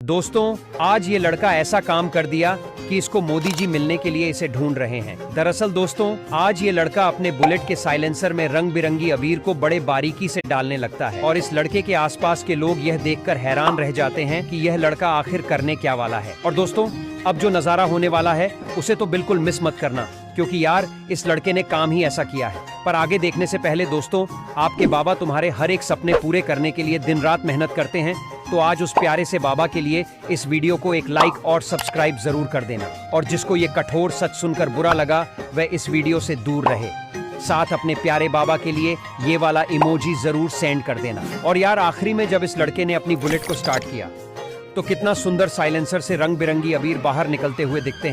दोस्तों, आज ये लड़का ऐसा काम कर दिया कि इसको मोदी जी मिलने के लिए इसे ढूंढ रहे हैं। दरअसल दोस्तों, आज ये लड़का अपने बुलेट के साइलेंसर में रंग बिरंगी अबीर को बड़े बारीकी से डालने लगता है और इस लड़के के आसपास के लोग यह देखकर हैरान रह जाते हैं कि यह लड़का आखिर करने क्या वाला है। और दोस्तों, अब जो नजारा होने वाला है उसे तो बिल्कुल मिस मत करना, क्योंकि यार इस लड़के ने काम ही ऐसा किया है। पर आगे देखने से पहले दोस्तों, आपके बाबा तुम्हारे हर एक सपने पूरे करने के लिए दिन रात मेहनत करते हैं, तो आज उस प्यारे से बाबा के लिए इस वीडियो को एक लाइक और सब्सक्राइब जरूर कर देना। और जिसको ये कठोर सच सुनकर बुरा लगा वह इस वीडियो से दूर रहे। साथ अपने प्यारे बाबा के लिए ये वाला इमोजी जरूर सेंड कर देना। और यार आखिरी में जब इस लड़के ने अपनी बुलेट को स्टार्ट किया तो कितना सुंदर साइलेंसर से रंग बिरंगी अबीर बाहर निकलते हुए दिखते हैं।